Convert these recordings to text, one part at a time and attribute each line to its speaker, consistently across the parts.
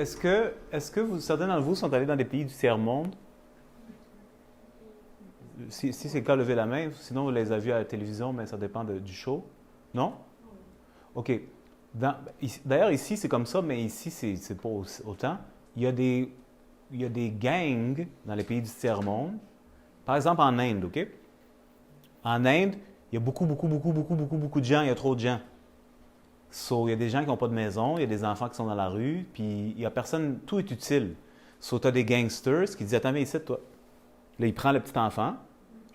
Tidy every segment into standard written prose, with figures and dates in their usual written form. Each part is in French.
Speaker 1: Certains d'entre vous sont allés dans des pays du tiers-monde? Si c'est le cas, levez la main. Sinon, vous les avez vus à la télévision, mais ça dépend du show. Non? OK. D'ailleurs, ici, c'est comme ça, mais ici, c'est pas autant. Il y a des gangs dans les pays du tiers-monde. Par exemple, en Inde, OK? En Inde, il y a beaucoup de gens. Il y a trop de gens. Il y a des gens qui n'ont pas de maison, il y a des enfants qui sont dans la rue, puis il n'y a personne, tout est utile. Tu as des gangsters qui disent « Attends, mais ici, toi. » Là, il prend le petit enfant.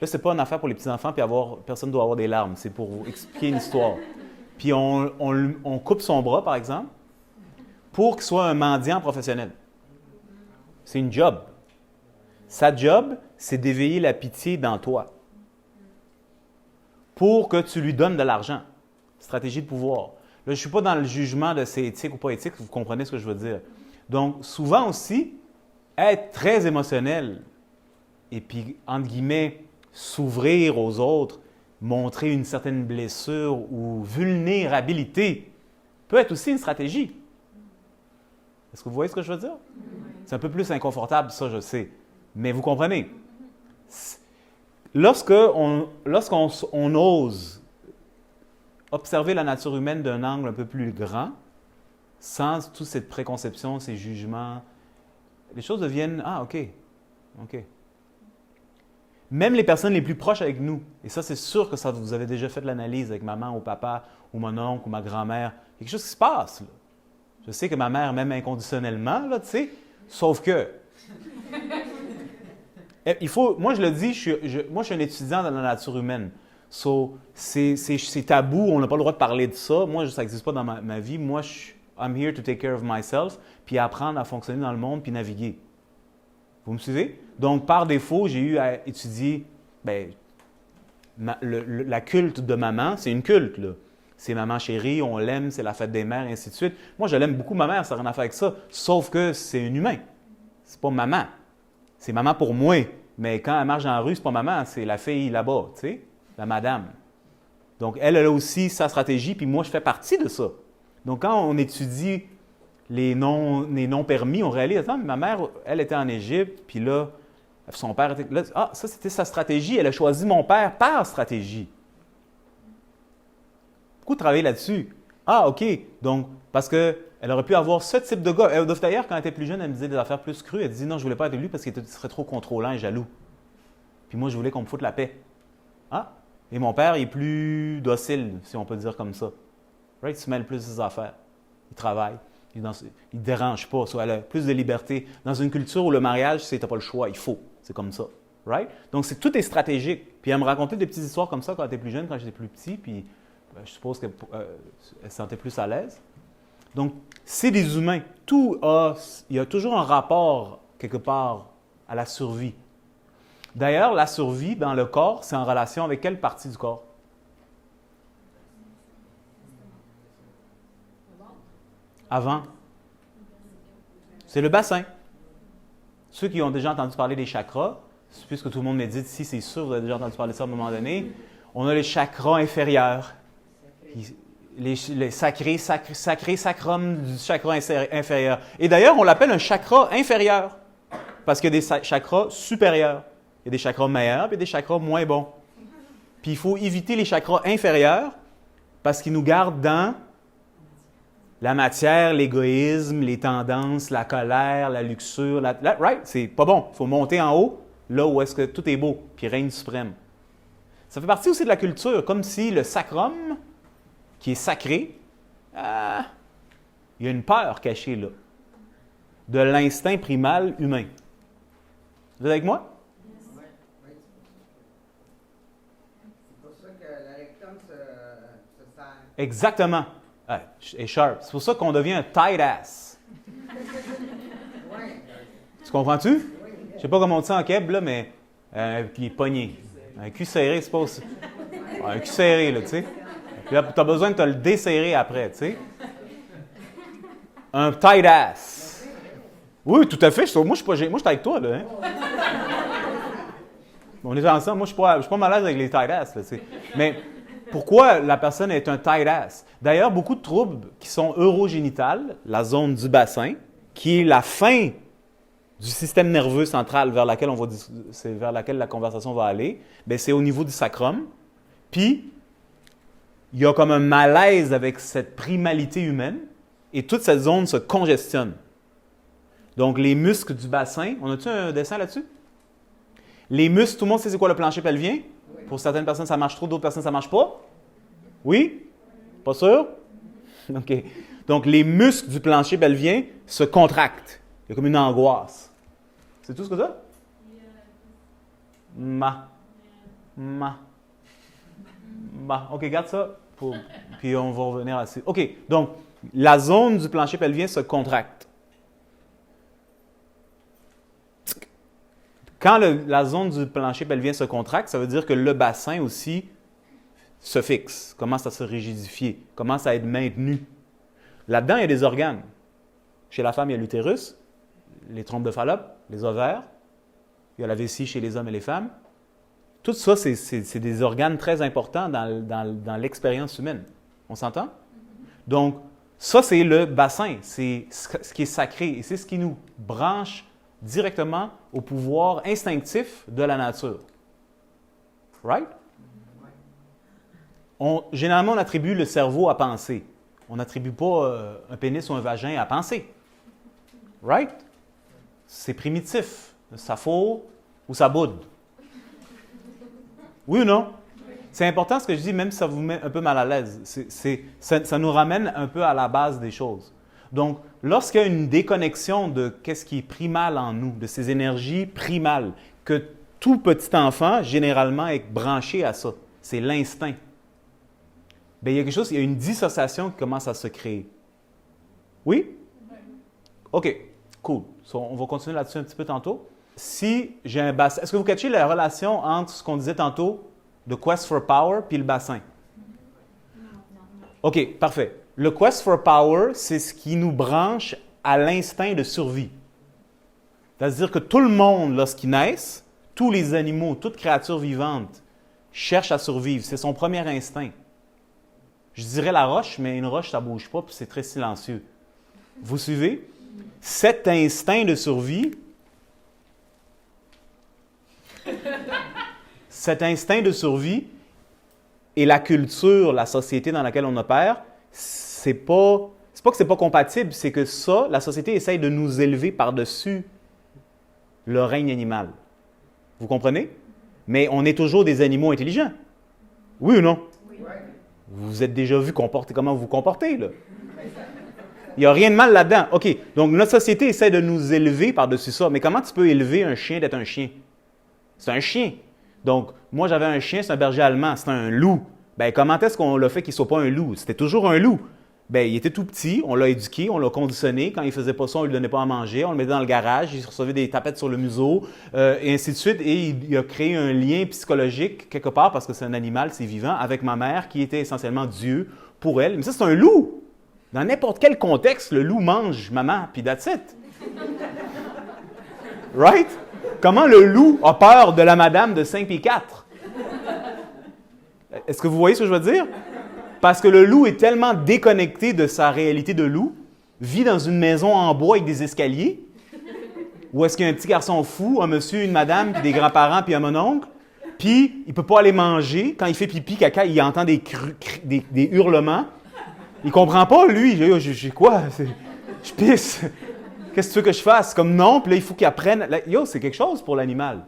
Speaker 1: Là, c'est pas une affaire pour les petits-enfants, puis personne ne doit avoir des larmes. C'est pour expliquer une histoire. Puis on coupe son bras, par exemple, pour qu'il soit un mendiant professionnel. C'est une job. Sa job, c'est d'éveiller la pitié dans toi. Pour que tu lui donnes de l'argent. Stratégie de pouvoir. Là, je ne suis pas dans le jugement de c'est éthique ou pas éthique, vous comprenez ce que je veux dire. Donc, souvent aussi, être très émotionnel et puis, entre guillemets, s'ouvrir aux autres, montrer une certaine blessure ou vulnérabilité peut être aussi une stratégie. Est-ce que vous voyez ce que je veux dire? C'est un peu plus inconfortable, ça, je sais. Mais vous comprenez? Lorsqu'on ose observer la nature humaine d'un angle un peu plus grand, sans toute cette préconception, ces jugements, les choses deviennent « Ah, OK. Même les personnes les plus proches avec nous, et ça, c'est sûr que ça, vous avez déjà fait l'analyse avec maman ou papa, ou mon oncle ou ma grand-mère, il y a quelque chose qui se passe. Là. Je sais que ma mère m'aime inconditionnellement, là, tu sais, sauf que... moi, je le dis, moi, je suis un étudiant dans la nature humaine. C'est tabou, on n'a pas le droit de parler de ça. Moi, ça n'existe pas dans ma vie. Moi, I'm here to take care of myself, puis apprendre à fonctionner dans le monde, puis naviguer. Vous me suivez? Donc, par défaut, j'ai eu à étudier la culte de maman. C'est une culte, là. C'est maman chérie, on l'aime, c'est la fête des mères, et ainsi de suite. Moi, je l'aime beaucoup, ma mère, ça n'a rien à faire avec ça. Sauf que c'est un humain. C'est pas maman. C'est maman pour moi. Mais quand elle marche dans la rue, c'est pas maman, c'est la fille là-bas, tu sais, la madame. Donc, elle a aussi sa stratégie, puis moi, je fais partie de ça. Donc, quand on étudie les non permis, on réalise, attends, mais ma mère, elle était en Égypte, puis là, son père était là. Ah, ça, c'était sa stratégie. Elle a choisi mon père par stratégie. Beaucoup travailler là-dessus. Ah, OK. Donc, parce qu'elle aurait pu avoir ce type de gars. D'ailleurs, quand elle était plus jeune, elle me disait des affaires plus crues. Elle disait non, je ne voulais pas être avec lui parce qu'il serait trop contrôlant et jaloux. Puis moi, je voulais qu'on me foute la paix. Ah, et mon père, il est plus docile, si on peut dire comme ça. Right? Il se mêle plus de ses affaires. Il travaille. Il ne dérange pas. Elle a plus de liberté. Dans une culture où le mariage, c'est tu n'as pas le choix, il faut. C'est comme ça. Right? Donc, tout est stratégique. Puis elle me racontait des petites histoires comme ça quand elle était plus jeune, quand j'étais plus petit. Puis je suppose qu'elle se sentait plus à l'aise. Donc, c'est des humains. Il y a toujours un rapport, quelque part, à la survie. D'ailleurs, la survie dans le corps, c'est en relation avec quelle partie du corps? Avant. C'est le bassin. Ceux qui ont déjà entendu parler des chakras, puisque tout le monde médite ici, c'est sûr, vous avez déjà entendu parler de ça à un moment donné, on a les chakras inférieurs. Les sacrés sacrum du chakra inférieur. Et d'ailleurs, on l'appelle un chakra inférieur, parce qu'il y a des chakras supérieurs. Il y a des chakras meilleurs et des chakras moins bons. Puis il faut éviter les chakras inférieurs, parce qu'ils nous gardent dans la matière, l'égoïsme, les tendances, la colère, la luxure. Right? C'est pas bon. Il faut monter en haut, là où est-ce que tout est beau, puis règne suprême. Ça fait partie aussi de la culture, comme si le sacrum, qui est sacré, il y a une peur cachée là, de l'instinct primal humain. Vous êtes avec moi?
Speaker 2: Oui. C'est pour ça que la rectum se sert.
Speaker 1: Exactement. Et sharp. C'est pour ça qu'on devient un tight ass. Tu comprends-tu? Oui. Je ne sais pas comment on dit ça en keb, là, mais il est pogné. Un cul serré, c'est pas aussi... Un cul serré, là, tu sais. Puis là, tu as besoin de te le desserrer après, tu sais. Un tight ass. Oui, tout à fait. Moi, je suis avec toi, là. Hein? On est ensemble. Moi, je suis pas mal à l'aise avec les tight ass, là, tu sais. Mais pourquoi la personne est un tight ass? D'ailleurs, beaucoup de troubles qui sont urogénitales, la zone du bassin, qui est la fin du système nerveux central vers laquelle c'est vers laquelle la conversation va aller, bien, c'est au niveau du sacrum. Puis, il y a comme un malaise avec cette primalité humaine et toute cette zone se congestionne. Donc, les muscles du bassin, on a-tu un dessin là-dessus? Les muscles, tout le monde sait c'est quoi le plancher pelvien? Oui. Pour certaines personnes, ça marche trop, d'autres personnes, ça ne marche pas? Oui? Pas sûr? OK. Donc, les muscles du plancher pelvien se contractent. Il y a comme une angoisse. C'est tout ce que ça? Ma. OK, garde ça. Puis on va revenir à ça. OK, donc, la zone du plancher pelvien se contracte. Quand la zone du plancher pelvien se contracte, ça veut dire que le bassin aussi se fixe, commence à se rigidifier, commence à être maintenu. Là-dedans, il y a des organes. Chez la femme, il y a l'utérus, les trompes de Fallope, les ovaires, il y a la vessie chez les hommes et les femmes. Tout ça, c'est des organes très importants dans l'expérience humaine. On s'entend? Donc, ça, c'est le bassin, c'est ce qui est sacré et c'est ce qui nous branche directement au pouvoir instinctif de la nature. Right? Généralement, on attribue le cerveau à penser. On n'attribue pas un pénis ou un vagin à penser. Right? C'est primitif. Ça fourre ou ça boude. Oui ou non? C'est important ce que je dis, même si ça vous met un peu mal à l'aise. Ça nous ramène un peu à la base des choses. Donc, lorsqu'il y a une déconnexion de ce qui est primal en nous, de ces énergies primales, que tout petit enfant, généralement, est branché à ça. C'est l'instinct. Bien, il y a quelque chose, il y a une dissociation qui commence à se créer. Oui? OK, cool. On va continuer là-dessus un petit peu tantôt. Si j'ai un bassin, est-ce que vous catchez la relation entre ce qu'on disait tantôt, de Quest for Power, puis le bassin? OK, parfait. Le Quest for Power, c'est ce qui nous branche à l'instinct de survie. C'est-à-dire que tout le monde, lorsqu'ils naissent, tous les animaux, toute créature vivante, cherche à survivre. C'est son premier instinct. Je dirais la roche, mais une roche, ça ne bouge pas, puis c'est très silencieux. Vous suivez? Cet instinct de survie, et la culture, la société dans laquelle on opère, c'est pas que c'est pas compatible, c'est que ça, la société essaye de nous élever par-dessus le règne animal. Vous comprenez? Mais on est toujours des animaux intelligents. Oui ou non? Oui. Vous vous êtes déjà vu comment vous vous comportez, là. Il n'y a rien de mal là-dedans. OK. Donc, notre société essaie de nous élever par-dessus ça. Mais comment tu peux élever un chien d'être un chien? C'est un chien. Donc, moi, j'avais un chien, c'est un berger allemand, c'est un loup. Bien, comment est-ce qu'on l'a fait qu'il ne soit pas un loup? C'était toujours un loup. Bien, il était tout petit, on l'a éduqué, on l'a conditionné. Quand il ne faisait pas ça, on ne lui donnait pas à manger, on le mettait dans le garage, il recevait des tapettes sur le museau, et ainsi de suite. Et il a créé un lien psychologique, quelque part, parce que c'est un animal, c'est vivant, avec ma mère, qui était essentiellement Dieu pour elle. Mais ça, c'est un loup. Dans n'importe quel contexte, le loup mange maman, puis that's it. Right? Comment le loup a peur de la madame de 5 pieds 4? Est-ce que vous voyez ce que je veux dire? Parce que le loup est tellement déconnecté de sa réalité de loup, vit dans une maison en bois avec des escaliers, où est-ce qu'il y a un petit garçon fou, un monsieur, une madame, puis des grands-parents, puis un mononcle, puis il ne peut pas aller manger. Quand il fait pipi, caca, il entend des hurlements. Il ne comprend pas, lui. J'ai quoi? Je pisse. Qu'est-ce que tu veux que je fasse? Comme non, puis là, il faut qu'il apprenne. Yo, c'est quelque chose pour l'animal.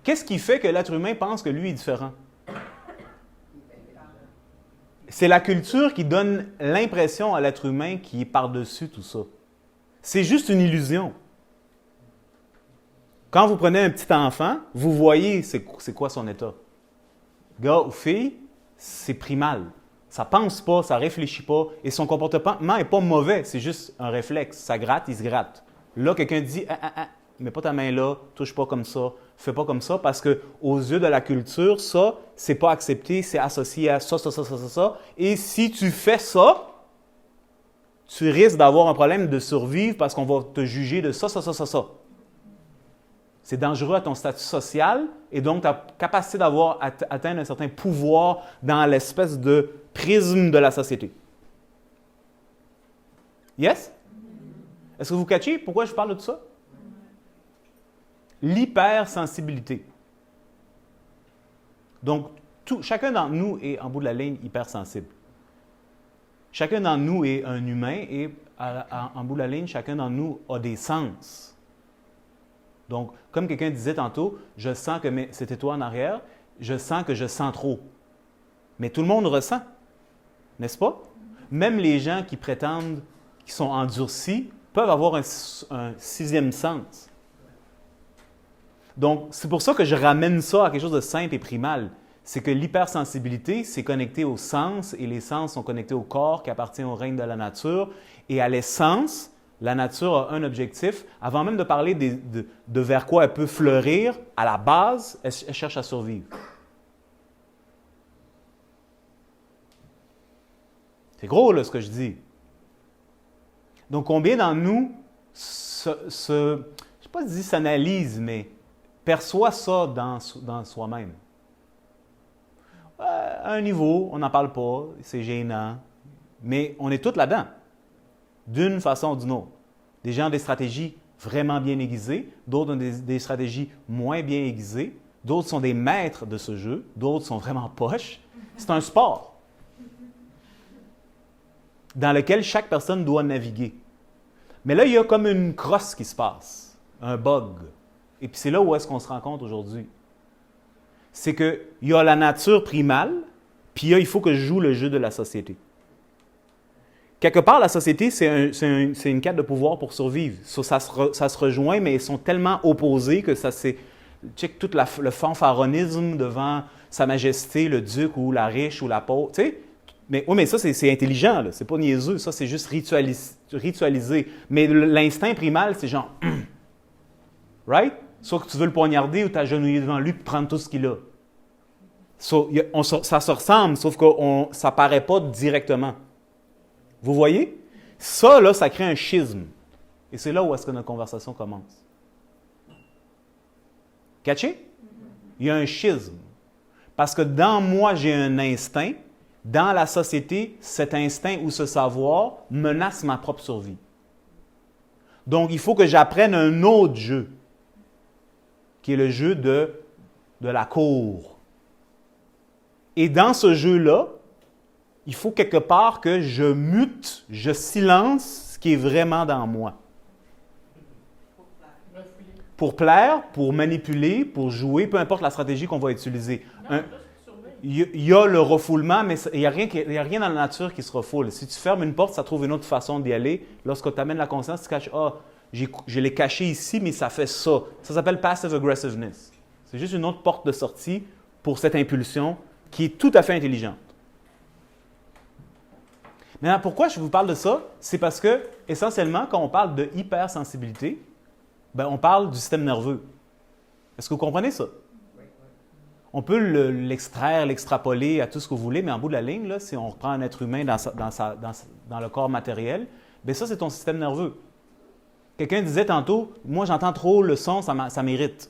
Speaker 1: Qu'est-ce qui fait que l'être humain pense que lui est différent? C'est la culture qui donne l'impression à l'être humain qu'il est par-dessus tout ça. C'est juste une illusion. Quand vous prenez un petit enfant, vous voyez c'est quoi son état. Gars ou fille, c'est primal. Ça ne pense pas, ça ne réfléchit pas, et son comportement n'est pas mauvais, c'est juste un réflexe. Ça gratte, il se gratte. Là, quelqu'un dit « mets pas ta main là, touche pas comme ça, fais pas comme ça », parce qu'aux yeux de la culture, ça, c'est pas accepté, c'est associé à ça. Et si tu fais ça, tu risques d'avoir un problème de survivre parce qu'on va te juger de ça. C'est dangereux à ton statut social et donc ta capacité d'avoir atteindre un certain pouvoir dans l'espèce de prisme de la société. Yes? Est-ce que vous catchez pourquoi je parle de tout ça? L'hypersensibilité. Donc, chacun d'entre nous est, en bout de la ligne, hypersensible. Chacun d'entre nous est un humain et, en bout de la ligne, chacun d'entre nous a des sens. Donc, comme quelqu'un disait tantôt, je sens que c'était toi en arrière, je sens que je sens trop. Mais tout le monde ressent, n'est-ce pas? Même les gens qui prétendent qu'ils sont endurcis peuvent avoir un sixième sens. Donc, c'est pour ça que je ramène ça à quelque chose de simple et primal. C'est que l'hypersensibilité, c'est connecté aux sens et les sens sont connectés au corps qui appartient au règne de la nature. Et à l'essence, la nature a un objectif. Avant même de parler de vers quoi elle peut fleurir, à la base, elle cherche à survivre. C'est gros, là, ce que je dis. Donc, combien d'entre nous je ne sais pas si s'analyse, mais perçoit ça dans soi-même? À un niveau, on n'en parle pas, c'est gênant, mais on est tous là-dedans, d'une façon ou d'une autre. Des gens ont des stratégies vraiment bien aiguisées, d'autres ont des stratégies moins bien aiguisées, d'autres sont des maîtres de ce jeu, d'autres sont vraiment poches. C'est un sport dans lequel chaque personne doit naviguer. Mais là, il y a comme une crosse qui se passe, un bug. Et puis c'est là où est-ce qu'on se rencontre aujourd'hui. C'est qu'il y a la nature primale, puis il faut que je joue le jeu de la société. Quelque part, la société, c'est une quête de pouvoir pour survivre. Ça se rejoint, mais ils sont tellement opposés que ça c'est... Check tout le fanfaronnisme devant Sa Majesté, le duc ou la riche ou la pauvre, tu sais. Mais, oui, mais ça, c'est intelligent, là. C'est pas niaiseux. Ça, c'est juste ritualisé. Mais l'instinct primal, c'est genre... Right? Soit que tu veux le poignarder ou t'agenouiller devant lui et prendre tout ce qu'il a. Ça se ressemble, sauf que ça ne paraît pas directement. Vous voyez? Ça, là, ça crée un schisme. Et c'est là où est-ce que notre conversation commence. Catché? Il y a un schisme. Parce que dans moi, j'ai un instinct. Dans la société, cet instinct ou ce savoir menace ma propre survie. Donc, il faut que j'apprenne un autre jeu, qui est le jeu de la cour. Et dans ce jeu-là, il faut quelque part que je mute, je silence ce qui est vraiment dans moi. Pour plaire, pour manipuler, pour jouer, peu importe la stratégie qu'on va utiliser. Il y a le refoulement, mais il n'y a rien dans la nature qui se refoule. Si tu fermes une porte, ça trouve une autre façon d'y aller. Lorsque tu amènes la conscience, tu caches « Ah, je l'ai caché ici, mais ça fait ça. » Ça s'appelle « passive aggressiveness ». C'est juste une autre porte de sortie pour cette impulsion qui est tout à fait intelligente. Maintenant, pourquoi je vous parle de ça? C'est parce que, essentiellement, quand on parle de hypersensibilité, on parle du système nerveux. Est-ce que vous comprenez ça? On peut l'extraire, l'extrapoler à tout ce que vous voulez, mais en bout de la ligne, là, si on reprend un être humain dans le corps matériel, bien ça, c'est ton système nerveux. Quelqu'un disait tantôt, « Moi, j'entends trop le son, ça m'irrite. »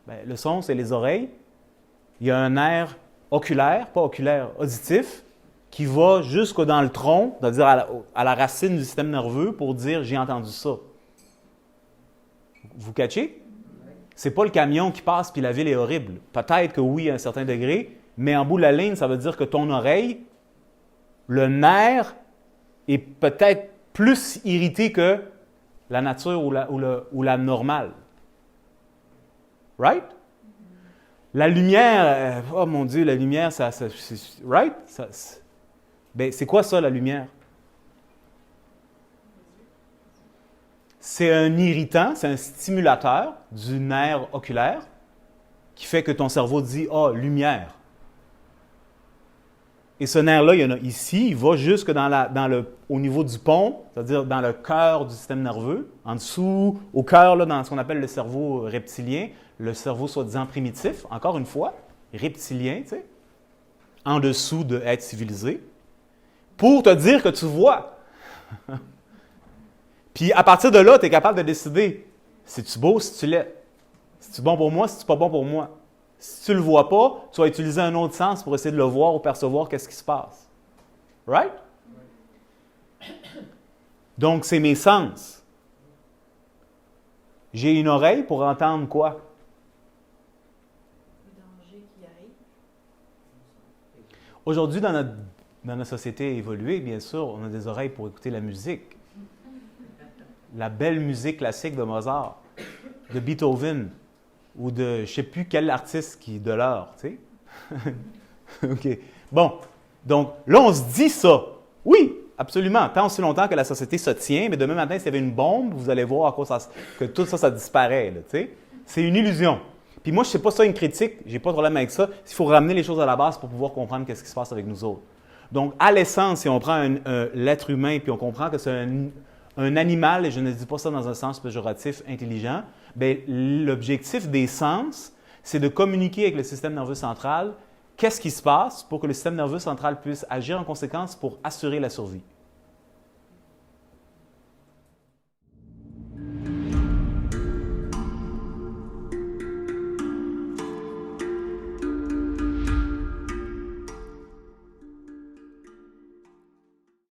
Speaker 1: Bien, le son, c'est les oreilles. Il y a un nerf oculaire, pas oculaire, auditif, qui va jusque dans le tronc, c'est-à-dire à la racine du système nerveux pour dire « J'ai entendu ça. » Vous catchez? C'est pas le camion qui passe puis la ville est horrible. Peut-être que oui, à un certain degré, mais en bout de la ligne, ça veut dire que ton oreille, le nerf, est peut-être plus irrité que la nature ou la normale. Right? La lumière, oh mon Dieu, la lumière, right? Ben, c'est quoi ça, la lumière? C'est un irritant, c'est un stimulateur du nerf oculaire qui fait que ton cerveau dit « Ah, lumière ». Et ce nerf-là, il y en a ici, il va jusque au niveau du pont, c'est-à-dire dans le cœur du système nerveux, en dessous, au cœur, là, dans ce qu'on appelle le cerveau reptilien, le cerveau soi-disant primitif, encore une fois, reptilien, tu sais, en dessous de être civilisé, pour te dire que tu vois. Puis à partir de là, tu es capable de décider si tu beau, si tu l'es. Si tu es bon pour moi, si tu n'es pas bon pour moi. Si tu ne le vois pas, tu vas utiliser un autre sens pour essayer de le voir ou percevoir qu'est-ce qui se passe. Right? Donc, c'est mes sens. J'ai une oreille pour entendre quoi?
Speaker 3: Le danger qui arrive.
Speaker 1: Aujourd'hui, dans notre société évoluée, bien sûr, on a des oreilles pour écouter la musique. La belle musique classique de Mozart, de Beethoven, ou de je ne sais plus quel artiste qui de l'heure, tu sais. OK. Bon, donc là, on se dit ça. Oui, absolument. Tant aussi longtemps que la société se tient, mais demain matin, s'il y avait une bombe, vous allez voir à quoi que tout ça, ça disparaît, là, tu sais. C'est une illusion. Puis moi, je ne sais pas ça une critique, j'ai pas de problème avec ça. Il faut ramener les choses à la base pour pouvoir comprendre qu'est-ce qui se passe avec nous autres. Donc, à l'essence, si on prend l'être humain puis on comprend que c'est un animal, et je ne dis pas ça dans un sens péjoratif, intelligent, bien, l'objectif des sens, c'est de communiquer avec le système nerveux central qu'est-ce qui se passe pour que le système nerveux central puisse agir en conséquence pour assurer la survie.